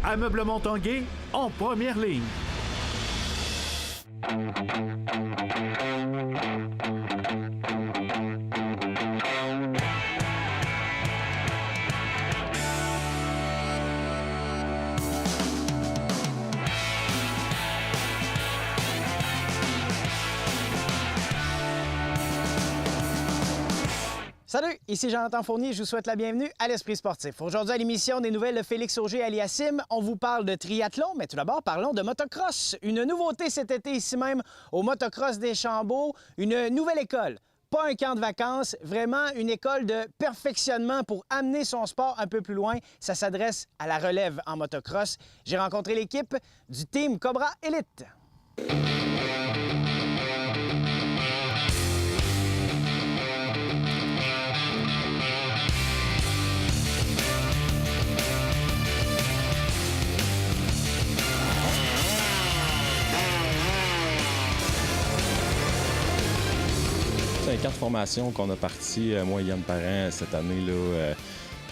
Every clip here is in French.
Ameublement Tanguay en première ligne. Salut, ici Jonathan Fournier, je vous souhaite la bienvenue à l'Esprit sportif. Aujourd'hui à l'émission des nouvelles de Félix Auger-Aliassime, on vous parle de triathlon, mais tout d'abord parlons de motocross. Une nouveauté cet été ici même au Motocross des Chambeaux, une nouvelle école. Pas un camp de vacances, vraiment une école de perfectionnement pour amener son sport un peu plus loin. Ça s'adresse à la relève en motocross. J'ai rencontré l'équipe du Team Cobra Elite. C'est un camp de formation qu'on a parti, moi et Yann Parent, cette année, là,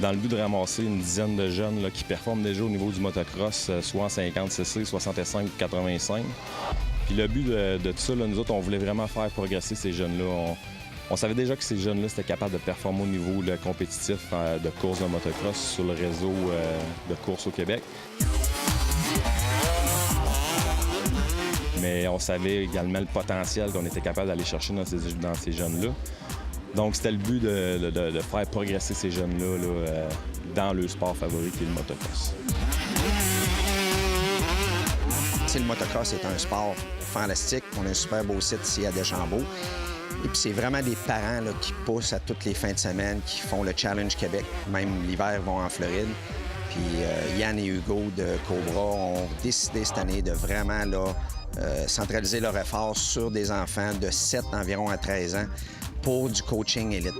dans le but de ramasser une dizaine de jeunes là, qui performent déjà au niveau du motocross, soit en 50cc, 65 ou 85. Puis le but de tout ça, là, nous autres, on voulait vraiment faire progresser ces jeunes-là. On savait déjà que ces jeunes-là étaient capables de performer au niveau là, compétitif de course de motocross sur le réseau de course au Québec. Mais on savait également le potentiel qu'on était capable d'aller chercher dans ces jeunes-là. Donc, c'était le but de faire progresser ces jeunes-là là, dans leur sport favori, qui est le motocross. Le motocross est un sport fantastique. On a un super beau site ici à Deschambault. Et puis, c'est vraiment des parents là, qui poussent à toutes les fins de semaine, qui font le Challenge Québec. Même l'hiver, ils vont en Floride. Puis Yann et Hugo de Cobra ont décidé cette année de vraiment là, centraliser leur effort sur des enfants de 7 environ à 13 ans pour du coaching élite.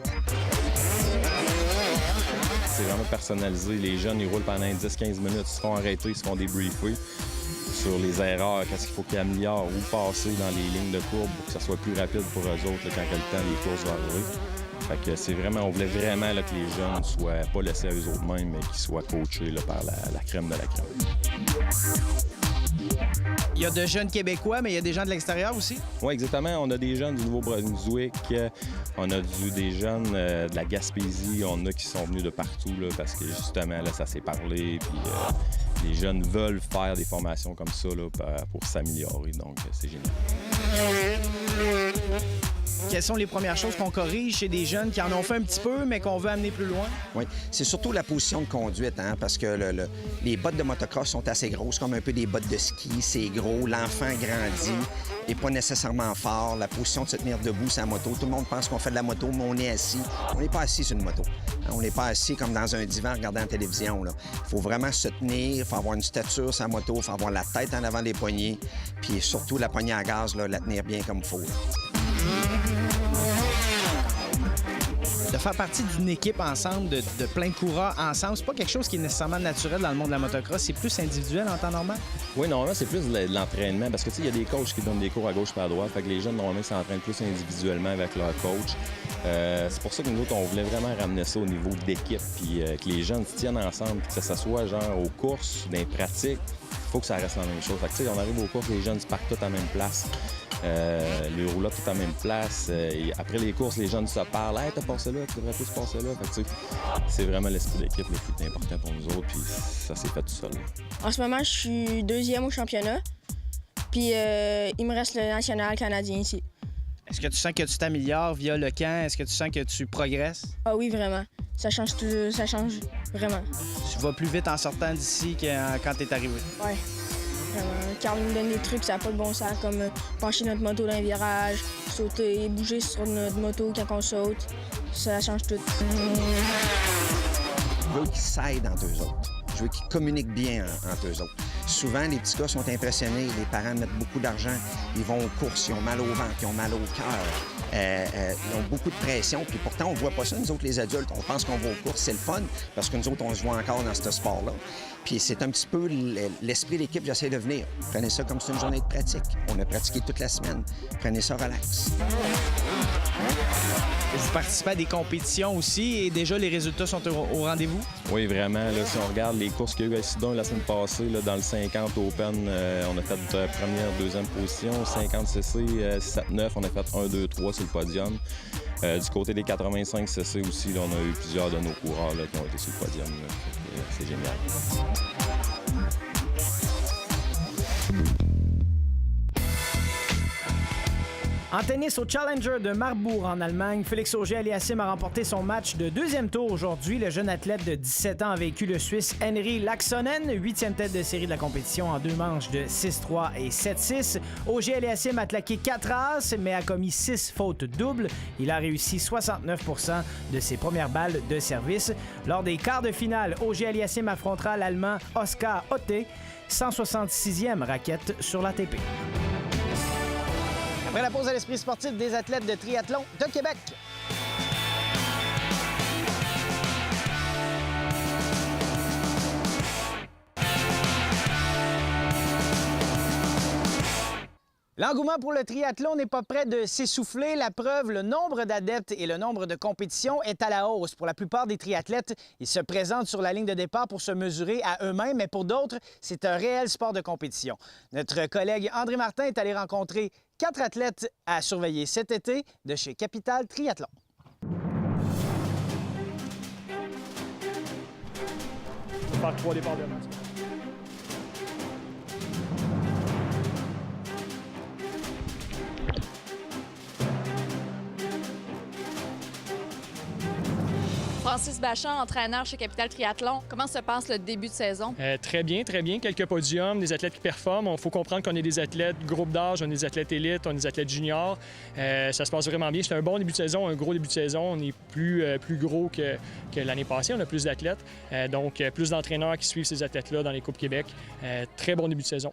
C'est vraiment personnalisé. Les jeunes, ils roulent pendant 10-15 minutes, ils se font arrêter, ils se font débriefer sur les erreurs, qu'est-ce qu'il faut qu'ils améliorent, où passer dans les lignes de courbe pour que ça soit plus rapide pour eux autres là, quand le temps des courses va arriver. Fait que c'est vraiment, on voulait vraiment là, que les jeunes soient pas laissés à eux-mêmes, mais qu'ils soient coachés là, par la crème de la crème. Il y a de jeunes Québécois, mais il y a des gens de l'extérieur aussi? Oui, exactement. On a des jeunes du Nouveau-Brunswick, on a des jeunes de la Gaspésie, on a qui sont venus de partout là, parce que justement, là, ça s'est parlé. Puis les jeunes veulent faire des formations comme ça là, pour s'améliorer, donc c'est génial. Quelles sont les premières choses qu'on corrige chez des jeunes qui en ont fait un petit peu, mais qu'on veut amener plus loin? Oui, c'est surtout la position de conduite, hein, parce que les bottes de motocross sont assez grosses, comme un peu des bottes de ski. C'est gros, l'enfant grandit, n'est pas nécessairement fort. La position de se tenir debout sur la moto, tout le monde pense qu'on fait de la moto, mais on est assis. On n'est pas assis sur une moto. On n'est pas assis comme dans un divan regardant la télévision. Il faut vraiment se tenir, il faut avoir une stature sur la moto, il faut avoir la tête en avant des poignets, puis surtout la poignée à gaz, là, la tenir bien comme il faut. De faire partie d'une équipe ensemble, de plein de coureurs ensemble, c'est pas quelque chose qui est nécessairement naturel dans le monde de la motocross, c'est plus individuel en temps normal? Oui, normalement, c'est plus de l'entraînement, parce que, tu sais, il y a des coachs qui donnent des cours à gauche et à droite, fait que les jeunes, normalement, s'entraînent plus individuellement avec leur coach. C'est pour ça que nous autres, on voulait vraiment ramener ça au niveau d'équipe, puis que les jeunes se tiennent ensemble, que ça soit genre aux courses, dans les pratiques, il faut que ça reste la même chose. Fait que, tu sais, on arrive aux courses, les jeunes se partent tous à la même place. Les roulottes tout à la même place. Et après les courses, les jeunes se parlent. « Hey, t'as passé là, tu devrais plus passer là. » Fait que, c'est vraiment l'esprit d'équipe qui est important pour nous autres, puis ça s'est fait tout seul. En ce moment, je suis 2e au championnat, puis il me reste le national canadien ici. Est-ce que tu sens que tu t'améliores via le camp? Est-ce que tu sens que tu progresses? Ah oui, vraiment. Ça change tout, ça change vraiment. Tu vas plus vite en sortant d'ici que quand t'es arrivé? Ouais. Carl nous donne des trucs, ça n'a pas de bon sens, comme pencher notre moto dans les virages, sauter, bouger sur notre moto quand on saute. Ça change tout. Je veux qu'ils s'aident entre eux autres. Je veux qu'ils communiquent bien entre eux autres. Souvent, les petits gars sont impressionnés, les parents mettent beaucoup d'argent, ils vont aux courses, ils ont mal au ventre, ils ont mal au cœur, ils ont beaucoup de pression, puis pourtant, on ne voit pas ça, nous autres, les adultes. On pense qu'on va aux courses, c'est le fun, parce que nous autres, on se voit encore dans ce sport-là. Puis c'est un petit peu l'esprit de l'équipe, j'essaie de venir. Prenez ça comme c'est une journée de pratique. On a pratiqué toute la semaine. Prenez ça relax. Vous participez à des compétitions aussi et déjà les résultats sont au rendez-vous? Oui, vraiment. Là, si on regarde les courses qu'il y a eu à Sidon la semaine passée, là, dans le 50 Open, on a fait première, deuxième position. 50 CC, 7-9, on a fait 1, 2, 3 sur le podium. Du côté des 85 CC aussi, là, on a eu plusieurs de nos coureurs là, qui ont été sur le podium. C'est génial. En tennis, au Challenger de Marbourg en Allemagne, Félix Auger-Aliassime a remporté son match de deuxième tour aujourd'hui. Le jeune athlète de 17 ans a vaincu le Suisse Henri Laaksonen, 8e tête de série de la compétition en 2 manches de 6-3 et 7-6. Auger-Aliassime a claqué 4 as, mais a commis 6 fautes doubles. Il a réussi 69 % de ses premières balles de service. Lors des quarts de finale, Auger-Aliassime affrontera l'Allemand Oskar Otte, 166e raquette sur l'ATP. Après la pause à l'esprit sportif des athlètes de triathlon de Québec. L'engouement pour le triathlon n'est pas près de s'essouffler. La preuve, le nombre d'adeptes et le nombre de compétitions est à la hausse. Pour la plupart des triathlètes, ils se présentent sur la ligne de départ pour se mesurer à eux-mêmes, mais pour d'autres, c'est un réel sport de compétition. Notre collègue André Martin est allé rencontrer 4 athlètes à surveiller cet été de chez Capital Triathlon. On va faire 3 départs de masse. Francis Bachand, entraîneur chez Capital Triathlon. Comment se passe le début de saison? Très bien, très bien. Quelques podiums, des athlètes qui performent. Il faut comprendre qu'on est des athlètes groupe d'âge, on est des athlètes élites, on est des athlètes juniors. Ça se passe vraiment bien. C'est un bon début de saison, un gros début de saison. On est plus gros que l'année passée. On a plus d'athlètes. Donc, plus d'entraîneurs qui suivent ces athlètes-là dans les Coupes Québec. Très bon début de saison.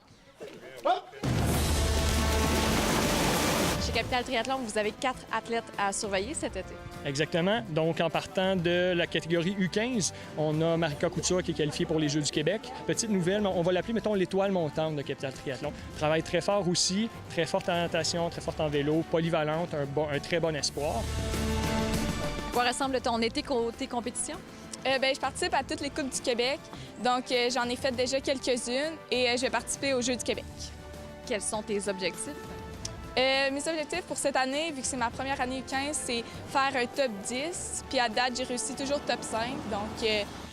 Chez Capital Triathlon, vous avez 4 athlètes à surveiller cet été. Exactement. Donc, en partant de la catégorie U15, on a Marika Couture qui est qualifiée pour les Jeux du Québec. Petite nouvelle, on va l'appeler, mettons, l'étoile montante de Capital Triathlon. Travaille très fort aussi, très forte en natation, très forte en vélo, polyvalente, un très bon espoir. À quoi ressemble ton été côté compétition? Je participe à toutes les Coupes du Québec. Donc, j'en ai fait déjà quelques-unes et je vais participer aux Jeux du Québec. Quels sont tes objectifs? Mes objectifs pour cette année, vu que c'est ma première année U15, c'est faire un top 10. Puis à date, j'ai réussi toujours top 5. Donc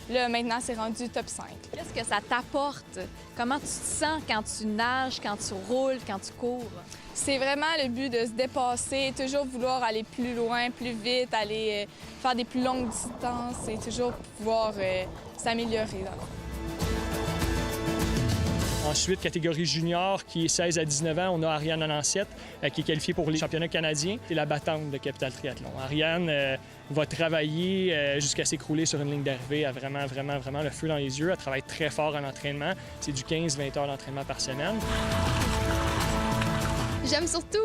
là, maintenant, c'est rendu top 5. Qu'est-ce que ça t'apporte? Comment tu te sens quand tu nages, quand tu roules, quand tu cours? C'est vraiment le but de se dépasser, toujours vouloir aller plus loin, plus vite, aller faire des plus longues distances et toujours pouvoir s'améliorer. Ensuite, catégorie junior, qui est 16 à 19 ans, on a Ariane Alancette, qui est qualifiée pour les championnats canadiens. C'est la battante de Capital Triathlon. Ariane va travailler jusqu'à s'écrouler sur une ligne d'arrivée. Elle a vraiment le feu dans les yeux. Elle travaille très fort en entraînement. C'est du 15-20 heures d'entraînement par semaine. J'aime surtout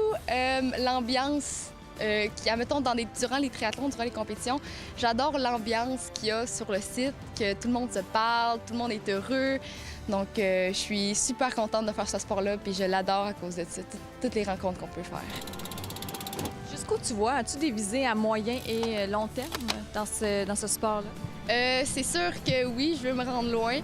l'ambiance qu'il y a, mettons, durant les triathlons, durant les compétitions. J'adore l'ambiance qu'il y a sur le site, que tout le monde se parle, tout le monde est heureux. Donc, je suis super contente de faire ce sport-là, puis je l'adore à cause de ça, toutes les rencontres qu'on peut faire. Jusqu'où tu vois? As-tu des visées à moyen et long terme dans ce sport-là? C'est sûr que oui, je veux me rendre loin.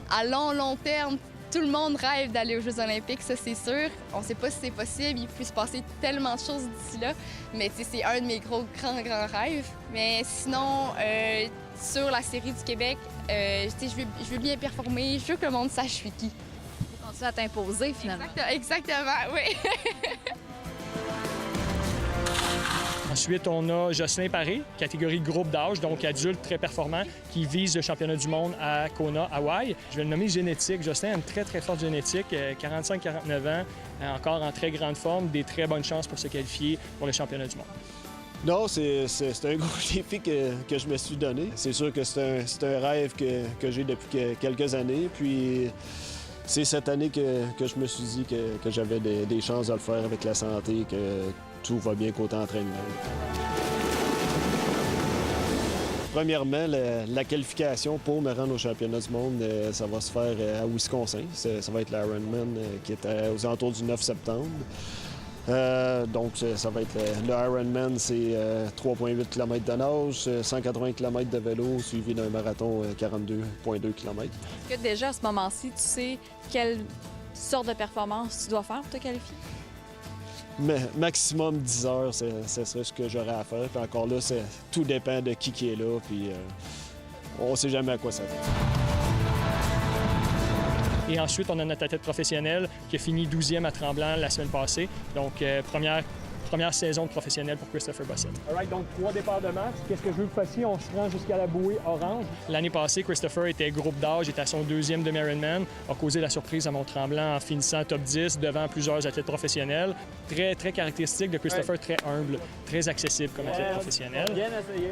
À long terme, tout le monde rêve d'aller aux Jeux olympiques, ça c'est sûr. On ne sait pas si c'est possible, il peut se passer tellement de choses d'ici là, mais c'est un de mes grands rêves. Mais sinon, sur la série du Québec, je veux bien performer, je veux que le monde sache je suis qui. Tu continues à t'imposer finalement. Exactement, oui. Ensuite, on a Jocelyn Paré, catégorie groupe d'âge, donc adulte très performant, qui vise le championnat du monde à Kona, Hawaï. Je vais le nommer génétique. Jocelyn a une très forte génétique, 45-49 ans, encore en très grande forme, des très bonnes chances pour se qualifier pour le championnat du monde. Non, c'est un gros défi que je me suis donné. C'est sûr que c'est un rêve que j'ai depuis quelques années. Puis c'est cette année que je me suis dit que j'avais des chances de le faire avec la santé, que tout va bien côté entraînement. Premièrement, la qualification pour me rendre au championnat du monde, ça va se faire à Wisconsin. Ça va être l'Ironman qui est aux alentours du 9 septembre. Donc, ça va être le Ironman, c'est 3,8 km de nage, 180 km de vélo, suivi d'un marathon 42,2 km. Est-ce que déjà à ce moment-ci, tu sais quelle sorte de performance tu dois faire pour te qualifier? Mais maximum 10 heures, ce serait ce que j'aurais à faire. Puis encore là, tout dépend de qui est là, puis on ne sait jamais à quoi ça fait. Et ensuite, on a notre athlète professionnel qui a fini 12e à Tremblant la semaine passée. Donc, première saison de professionnel pour Christopher Bossett. All right, donc 3 départs de max. Qu'est-ce que je veux que vous fassiez? On se rend jusqu'à la bouée orange. L'année passée, Christopher était groupe d'âge, était à son 2e demi-Ironman, a causé la surprise à Mont-Tremblant en finissant top 10 devant plusieurs athlètes professionnels. Très, très caractéristique de Christopher, très humble, très accessible comme athlète professionnel. Bien essayé.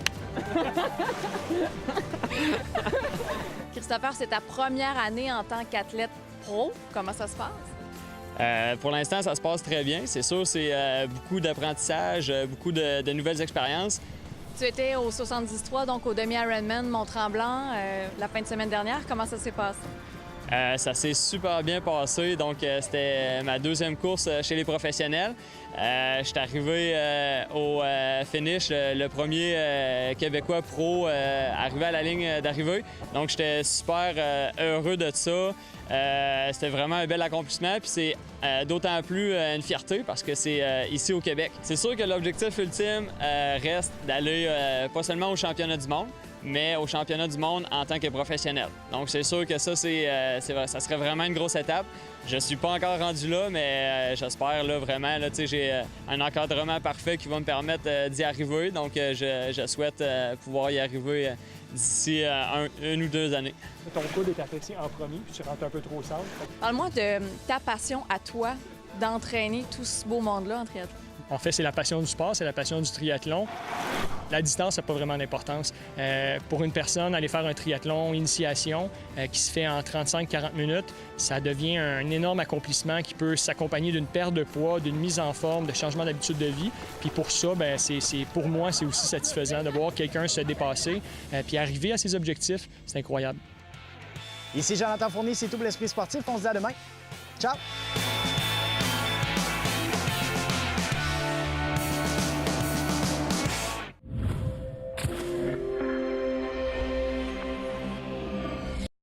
Christopher, c'est ta première année en tant qu'athlète pro. Comment ça se passe? Pour l'instant, ça se passe très bien. C'est sûr, c'est beaucoup d'apprentissage, beaucoup de nouvelles expériences. Tu étais au 73, donc au demi-Ironman Mont-Tremblant la fin de semaine dernière. Comment ça s'est passé? Ça s'est super bien passé. Donc, c'était ma 2e course chez les professionnels. Je suis arrivé au finish, le premier Québécois pro arrivé à la ligne d'arrivée. Donc, j'étais super heureux de ça. C'était vraiment un bel accomplissement. Puis c'est d'autant plus une fierté parce que c'est ici au Québec. C'est sûr que l'objectif ultime reste d'aller pas seulement au championnat du monde, mais au championnat du monde en tant que professionnel. Donc, c'est sûr que ça, ça serait vraiment une grosse étape. Je suis pas encore rendu là, mais j'espère là, vraiment. Là, j'ai un encadrement parfait qui va me permettre d'y arriver. Donc, je souhaite pouvoir y arriver d'ici 1 ou 2 années. Ton coude est affecté en premier, puis tu rentres un peu trop au centre. Parle-moi de ta passion à toi d'entraîner tout ce beau monde-là en triathlon. En fait, c'est la passion du sport, c'est la passion du triathlon. La distance n'a pas vraiment d'importance. Pour une personne, aller faire un triathlon initiation qui se fait en 35-40 minutes, ça devient un énorme accomplissement qui peut s'accompagner d'une perte de poids, d'une mise en forme, de changement d'habitude de vie. Puis pour ça, pour moi, c'est aussi satisfaisant de voir quelqu'un se dépasser puis arriver à ses objectifs. C'est incroyable. Ici Jonathan Fournier, c'est tout pour l'Esprit sportif. On se dit à demain. Ciao!